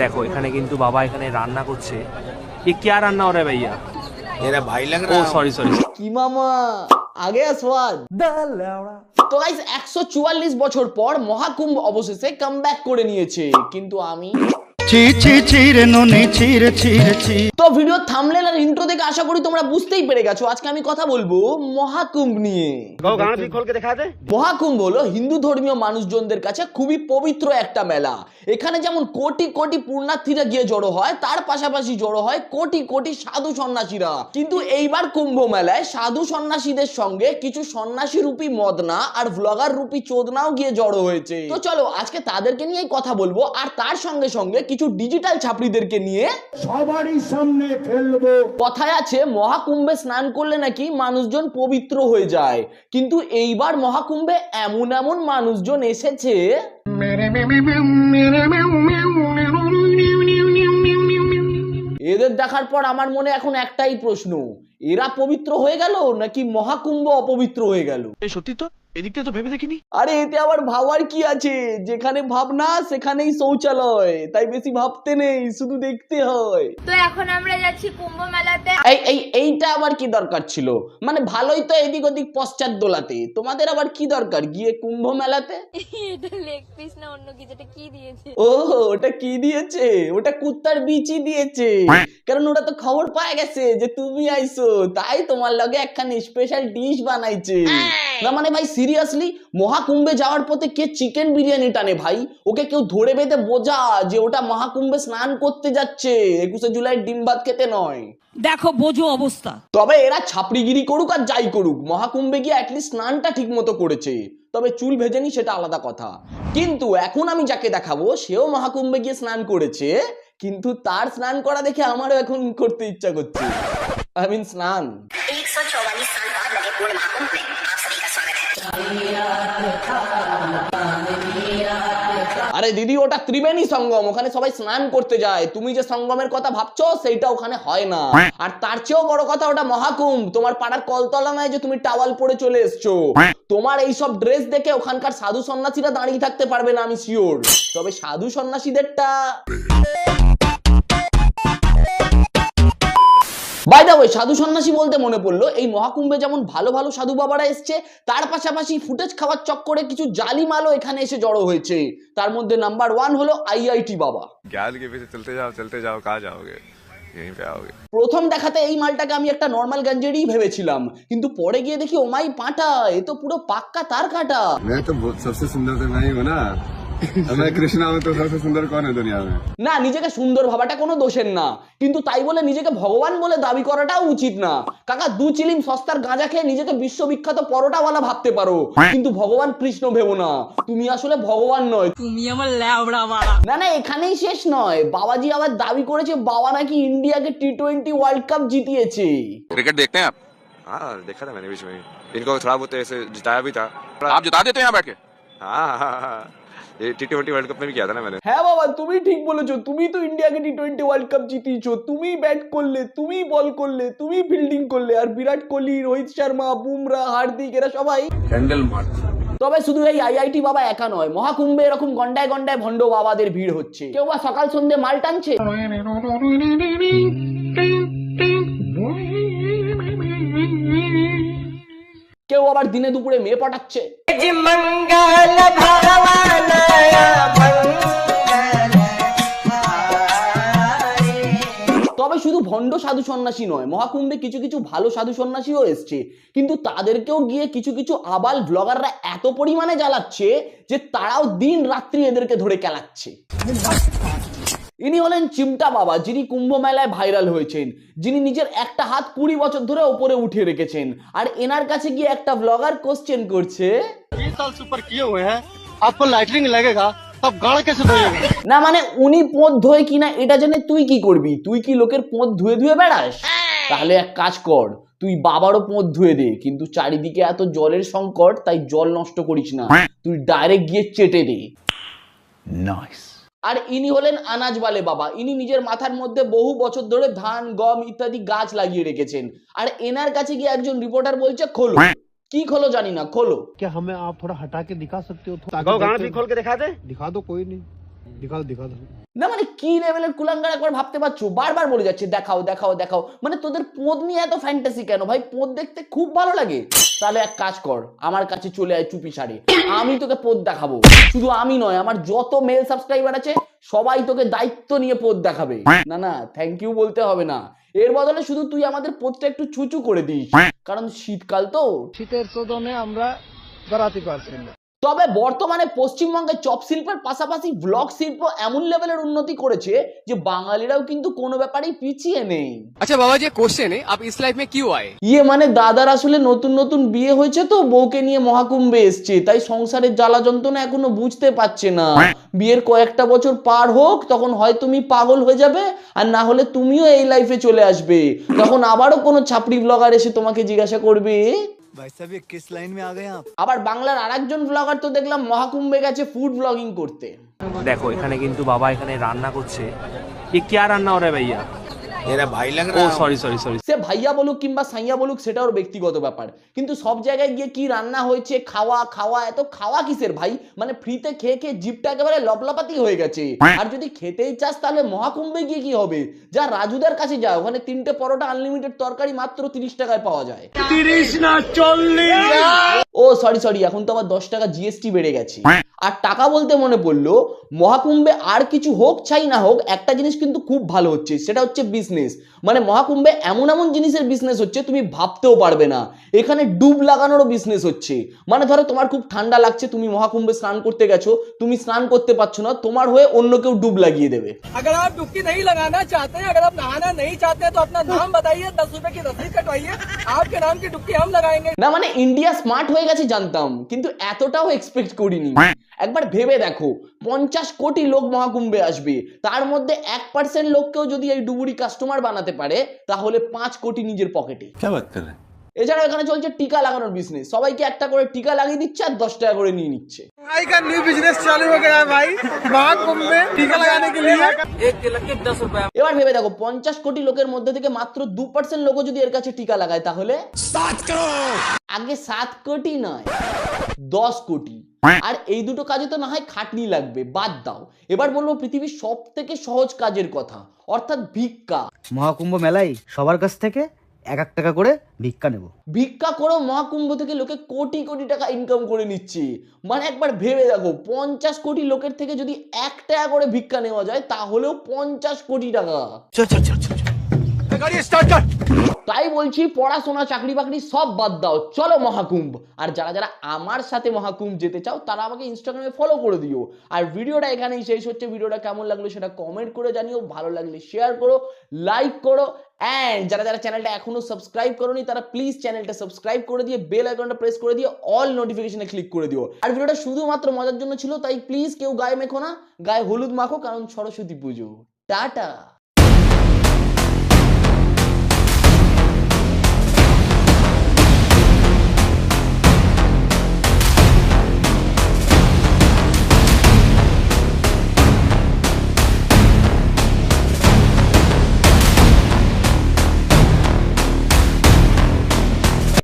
দেখো এখানে কিন্তু বাবা এখানে রান্না করছে। ये क्या रान्ना हो रहा है भैया? मेरा भाई लग रहा है। Sorry sorry. কি মামা আগে স্বাদ। তো গাইস 144 বছর পর মহাকুম্ভ অবশেষে কামব্যাক করে নিয়েছে, কিন্তু আমি তো ভিডিও থাম্বনেল আর ইন্ট্রো দেখে আশা করি তোমরা বুঝতেই পেরে গেছো আজকে আমি কথা বলবো মহাকুম্ভ নিয়ে। মহাকুম্ভ হলো হিন্দু ধর্মীয় মানুষজনদের কাছে খুবই পবিত্র একটা মেলা। এখানে যেমন কোটি কোটি পুণ্যার্থীরা গিয়ে জড়ো হয়, তার পাশাপাশি জড়ো হয় কোটি কোটি সাধু সন্ন্যাসীরা। কিন্তু এইবার কুম্ভ মেলায় সাধু সন্ন্যাসীদের সঙ্গে কিছু সন্ন্যাসী রূপী মদনা আর ব্লগার রূপী চোদনাও গিয়ে জড়ো হয়েছে। তো চলো আজকে তাদেরকে নিয়েই কথা বলবো, আর তার সঙ্গে সঙ্গে কিছু ডিজিটাল ছাপড়িদেরকে নিয়ে সবারই সামনে ফেলবো। কথায় আছে মহাকুম্ভে স্নান করলে নাকি মানুষজন পবিত্র হয়ে যায়, কিন্তু এইবার মহাকুম্ভে এমন এমন মানুষজন এসেছে এদের দেখার পর আমার মনে এখন একটাই প্রশ্ন, এরা পবিত্র হয়ে গেল নাকি মহাকুম্ভ অপবিত্র হয়ে গেল? সত্যি তো, এদিকটা তো ভেবে দেখিনি। আরে এতে আবার ভাবার কি আছে, যেখানে ভাবনা সেখানেই শৌচালয়, তাই বেশি ভাবতে নেই, শুধু দেখতে হয়। তো এখন আমরা যাচ্ছি কুম্ভ মেলাতে। এইটা আবার কি দরকার ছিল? মানে ভালোই তো এদিক ওদিক পশ্চাৎ দোলাতে, তোমাদের আবার কি দরকার গিয়ে কুম্ভ মেলাতে? এটা লেগ পিস না অন্য কিছু, এটা কি দিয়েছে? ও ওটা কি দিয়েছে? ওটা কুত্তার বিচি দিয়েছে, কারণ ওটা তো খবর পায় গেছে যে তুমি আইছো, তাই তোমার লগে একখানি স্পেশাল ডিশ বানাইছে। না মানে ভাই সিরিয়াসলি, মহাকুম্ভে যাওয়ার পথে কে চিকেন বিরিয়ানি টানে ভাই? ওকে কেউ ধরে বেঁধে বোঝা যে ওটা মহাকুম্ভে স্নান করতে যাচ্ছে, 21শে জুলাই ডিম ভাত খেতে নয়। দেখো বোঝো অবস্থা। তবে এরা ছাপড়িগিরি করুক আর যাই করুক, মহাকুম্ভে গিয়ে অ্যাটলিস্ট স্নানটা ঠিক মতো করেছে। তবে চুল ভেজেনি সেটা আলাদা কথা। কিন্তু এখন আমি যাকে দেখাবো সেও মহাকুম্ভে গিয়ে স্নান করেছে, কিন্তু তার স্নান করা দেখে আমারও এখন করতে ইচ্ছা করছে। আই মিন স্নান। 144 साल बाद लगे पूर्ण महाकुंभ में आप सभी का स्वागत है। আরে দিদি ওটা ত্রিবেণী সঙ্গম, ওখানে সবাই স্নান করতে যায়। তুমি যে সঙ্গমের কথা ভাবছো সেইটা ওখানে হয় না। আর তার চেয়েও বড় কথা ওটা মহাকুম্ভ, তোমার পাড়ার কলতলা নয় যে তুমি টাওয়াল পরে চলে এসছো। তোমার এইসব ড্রেস দেখে ওখানকার সাধু সন্ন্যাসীরা দাঁড়িয়ে থাকতে পারবে না আমি শিওর। তবে সাধু সন্ন্যাসীদেরটা বাই দা ওয়ে, সাধু সন্ন্যাসী বলতে মনে পড়লো এই মহাকুম্ভে যেমন ভালো ভালো সাধু বাবারা এসছে, তার পাশাপাশি ফুটেজ খাওয়ার চক্করে কিছু জালি মালও এখানে এসে জড়ো হয়েছে। তার মধ্যে নাম্বার 1 হলো আইআইটি বাবা। ज्ञान के पीछे चलते जाओ कहाँ जाओगे, यहीं पे आओगे। প্রথম দেখাতে এই মালটাকে আমি একটা নর্মাল গঞ্জেরই ভেবেছিলাম, কিন্তু পরে গিয়ে দেখি ও মাই পাঁটা, এ তো পুরো পাক্কা তার কাটা। मैं तो सबसे सुंदर तो मैं ही हूँ ना। मैं कृष्णा हूँ तो सबसे सुंदर कौन है दुनिया में? না নিজেকে সুন্দর ভাবাটা কোনো দোষের না, কিন্তু তাই বলে নিজেকে ভগবান বলে দাবি করাটাও উচিত না। কাকা দু চিলিম সস্তার গাঁজা খেয়ে নিজেকে বিশ্ববিখ্যাত পরোটাওয়ালা ভাবতে পারো, কিন্তু ভগবান কৃষ্ণ ভেবো না, তুমি আসলে ভগবান নয়, তুমি আমার ল্যাবড়া মারা। না না এখানেই শেষ নয়, বাবাজি আবার দাবি করেছে বাবা নাকি ইন্ডিয়াকে টি20 ওয়ার্ল্ড কাপ জিতিয়েছে। क्रिकेट देखते हैं आप? हाँ देखा था मैंने बीच में, इनको थोड़ा बहुत ऐसे जिताया भी था। आप जिता देते हैं यहाँ बैठ के? हाँ हाँ हाँ, ये T20 वर्ल्ड कप में भी किया था ना मैंने। হ্যাঁ বাবা তুমি ঠিক বলেছো, তুমি তো ইন্ডিয়াকে টি20 ওয়ার্ল্ড কাপ জিতিয়েছো, তুমি ব্যাট করলে, তুমি বল করলে, তুমি ফিল্ডিং করলে, আর বিরাট কোহলি, রোহিত শর্মা, বুমরা, হার্দিক এরা সবাই হ্যান্ডেল মার। তবে শুধু এই আইআইটি বাবা একা নয়, মহাকুম্ভে এরকম গন্ডায় গন্ডায় ভণ্ড বাবাদের ভিড় হচ্ছে। কেউ বা সকাল সন্ধ্যে মাল টানছে, কেউ আবার দিনে দুপুরে মেয়ে পটাচ্ছে। তবে শুধু ভণ্ড সাধু সন্ন্যাসী নয়, মহাকুম্ভে কিছু কিছু ভালো সাধু সন্ন্যাসীও এসছে, কিন্তু তাদেরকেও গিয়ে কিছু কিছু আবাল ব্লগাররা এত পরিমাণে জ্বালাচ্ছে যে তারাও দিন রাত্রি এদেরকে ধরে কেলাচ্ছে। ইনি হলেন চিমটা বাবা, যিনি কুম্ভ মেলায় ভাইরাল হয়েছেন, যিনি নিজের একটা হাত 20 বছর ধরে উপরে উঠিয়ে রেখেছেন। আর এনার কাছে গিয়ে একটা ব্লগার কোশ্চেন করছে, 20 साल से ऊपर किए हुए हैं, आपको लाइटनिंग लगेगा तब गाड़ कैसे धोएगा? না মানে উনি পোঁত ধোয় কিনা এটা জেনে তুই কি করবি? তুই কি লোকের পোঁত ধুয়ে ধুয়ে বেড়াস? তাহলে এক কাজ কর, তুই বাবারও পোঁত ধুয়ে দে, কিন্তু চারিদিকে এত জলের সংকট, তাই জল নষ্ট করিস না, তুই ডাইরেক্ট গিয়ে চেটে দে। নাইস। আর ইনি হলেন আনাজওয়ালে বাবা, ইনি নিজের মাথার মধ্যে বহু বছর ধরে ধান গম ইত্যাদি গাছ লাগিয়ে রেখেছেন। আর এনার কাছে গিয়ে একজন রিপোর্টার বলছে খোলো, কি খোলো জানি না, খোলো। क्या हमें आप थोड़ा हटा के दिखा सकते हो? गाँव भी खोल के दिखा दे। दिखा दो, कोई नहीं। না মানে কি লেভেলের কুলাঙ্গার একবার ভাবতে পারছো, বারবার বলে যাচ্ছে দেখাও দেখাও দেখাও। মানে তোদের পোদ নিয়ে এত ফ্যান্টাসি কেন ভাই? পোদ দেখতে খুব ভালো লাগে? তাহলে এক কাজ কর, আমার কাছে চলে আয় চুপি সারে, আমি তোকে পোদ দেখাবো। শুধু আমি নয়, আমার যত মেল সাবস্ক্রাইবার আছে সবাই তোকে দায়িত্ব নিয়ে পোদ দেখাবে। না না, থ্যাংক ইউ বলতে হবে না, এর বদলে শুধু তুই আমাদের পোদটা একটু চুচু করে দিস, কারণ শীতকাল তো। শীতের শোধনে আমরা বেড়াতে পারছি না। তবে বর্তমানে পশ্চিমবঙ্গের চপ শিল্পের পাশাপাশি ব্লগ শিল্প এমন লেভেলের উন্নতি করেছে যে বাঙালিরাও কিন্তু কোনো ব্যাপারেই পিছিয়ে নেই। अच्छा बाबा जी क्वेश्चन है, आप इस लाइफ में क्यों आए? মানে দাদার আসলে নতুন নতুন বিয়ে হয়েছে তো, বউকে নিয়ে মহাকুম্ভে এসছে, তাই সংসারের জ্বালা যন্ত্রণা এখনো বুঝতে পারছে না। বিয়ের কয়েকটা বছর পার হোক, তখন হয় তুমি পাগল হয়ে যাবে, আর না হলে তুমিও এই লাইফে চলে আসবে। তখন আবারও কোনো ছাপড়ি ব্লগার এসে তোমাকে জিজ্ঞাসা করবে আবার বাংলার আরেকজন ব্লগার তো দেখলাম মহাকুম্ভে গেছে ফুড ব্লগিং করতে। দেখো এখানে কিন্তু বাবা এখানে রান্না করছে। ये क्या রান্না हो रहा है भैया? मेरा भाई लग ও रहा है। Sorry sorry sorry. সে ভাইয়া বলুক কিংবা সাইয়া বলুক, সেটা ওর ব্যক্তিগত ব্যাপার, কিন্তু সব জায়গায় গিয়ে কি রান্না হয়েছে, খাওয়া খাওয়া, এত খাওয়া কিসের ভাই? মানে ফ্রিতে খেয়ে খেয়ে জিভটা একেবারে লপলাপাতি হয়ে গেছে। আর যদি খেতেই চাস তাহলে মহাকুম্ভে গিয়ে কি হবে? যা রাজুদার কাছে যা, ওখানে 3টে পরোটা আনলিমিটেড তরকারি মাত্র 30 টাকায় পাওয়া যায়। 30 না 40। ও সরি সরি, এখন তো আবার 10 টাকা জিএসটি বেড়ে গেছে। আর টাকা বলতে মনে পড়লো, মহাকুম্ভে আর কিছু হোক চাই না হোক, একটা জিনিস কিন্তু খুব ভালো হচ্ছে, সেটা হচ্ছে বিজনেস। মানে মহাকুম্ভে এমন এমন জিনিসের বিজনেস হচ্ছে তুমি ভাবতেও পারবে না। এখানে ডুব লাগানোরও বিজনেস হচ্ছে। মানে ধরো তোমার খুব ঠান্ডা লাগছে, তুমি মহাকুম্ভে স্নান করতে গেছো, তুমি স্নান করতে পারছো না, তোমার হয়ে অন্য কেউ ডুব লাগিয়ে দেবে। अगर आप डुबकी नहीं लगाना चाहते हैं, अगर आप नहाना नहीं चाहते हैं, तो अपना नाम बताइए, 10 रुपए की रसीद कटवाइए, आपके नाम की डुबकी हम लगाएंगे। না মানে ইন্ডিয়া স্মার্ট হয়ে গেছে জানতাম, কিন্তু এতটাও এক্সপেক্ট করিনি। একবার ভেবে দেখো, 50 কোটি লোক মহাকুম্ভে আসবে, তার মধ্যে 1% লোককেও যদি এই ডুবুরি কাস্টমার বানাতে পারে, তাহলে 5 কোটি নিজের পকেটে। এছাড়া এখানে চলছে টিকা লাগানোর বিজনেস, সবাইকে একটা করে টিকা লাগিয়ে দিচ্ছে আর 10 টাকা করে নিয়ে নিচ্ছে। भाई का न्यू बिजनेस चालू हो गया है भाई, महाकुंभ में टीका लगाने के लिए। एक तिलक के 10 रुपए। এবার ভেবে দেখো, 50 কোটি লোকের মধ্যে থেকে মাত্র 2% লোকও যদি এর কাছে টিকা লাগায়, তাহলে 7 করোড়। আগে 7 কোটি নয়, 10 কোটি। আর এই দুটো কাজে তো না হয় খাটনি লাগবে, বাদ দাও। এবার বলবো পৃথিবীর সব থেকে সহজ কাজের কথা, অর্থাৎ ভিক্ষা। মহাকুম্ভ মেলায় সবার কাছ থেকে 1 টাকা করে ভিক্ষা নেব। ভিক্ষা করেও মহাকুম্ভ থেকে লোকে কোটি কোটি টাকা ইনকাম করে নিচ্ছে। মানে একবার ভেবে দেখো, 50 কোটি লোকের থেকে যদি 1 টাকা করে ভিক্ষা নেওয়া যায়, তাহলেও 50 কোটি টাকা। তাই বলছি, পড়াশোনা চাকরি বাকরি সব বাদ দাও, চলো মহাকুম্ভ। আর যারা যারা আমার সাথে মহাকুম্ভ যেতে চাও, তারা আমাকে ইনস্টাগ্রামে ফলো করে দিও। আর ভিডিওটা এখানেই শেষ হচ্ছে। ভিডিওটা কেমন লাগলো সেটা কমেন্ট করে জানিও, ভালো লাগলে শেয়ার করো, লাইক করো, এন্ড যারা যারা চ্যানেলটা এখনো সাবস্ক্রাইব করোনি, তারা প্লিজ চ্যানেলটা সাবস্ক্রাইব করে দিয়ে বেল আইকনটা প্রেস করে দিয়ে অল নোটিফিকেশনে ক্লিক করে দিও। আর ভিডিওটা শুধুমাত্র মজার জন্য ছিল, তাই প্লিজ কেউ গায়ে মেখো না, গায়ে হলুদ মাখো, কারণ সরস্বতী পুজো। টাটা।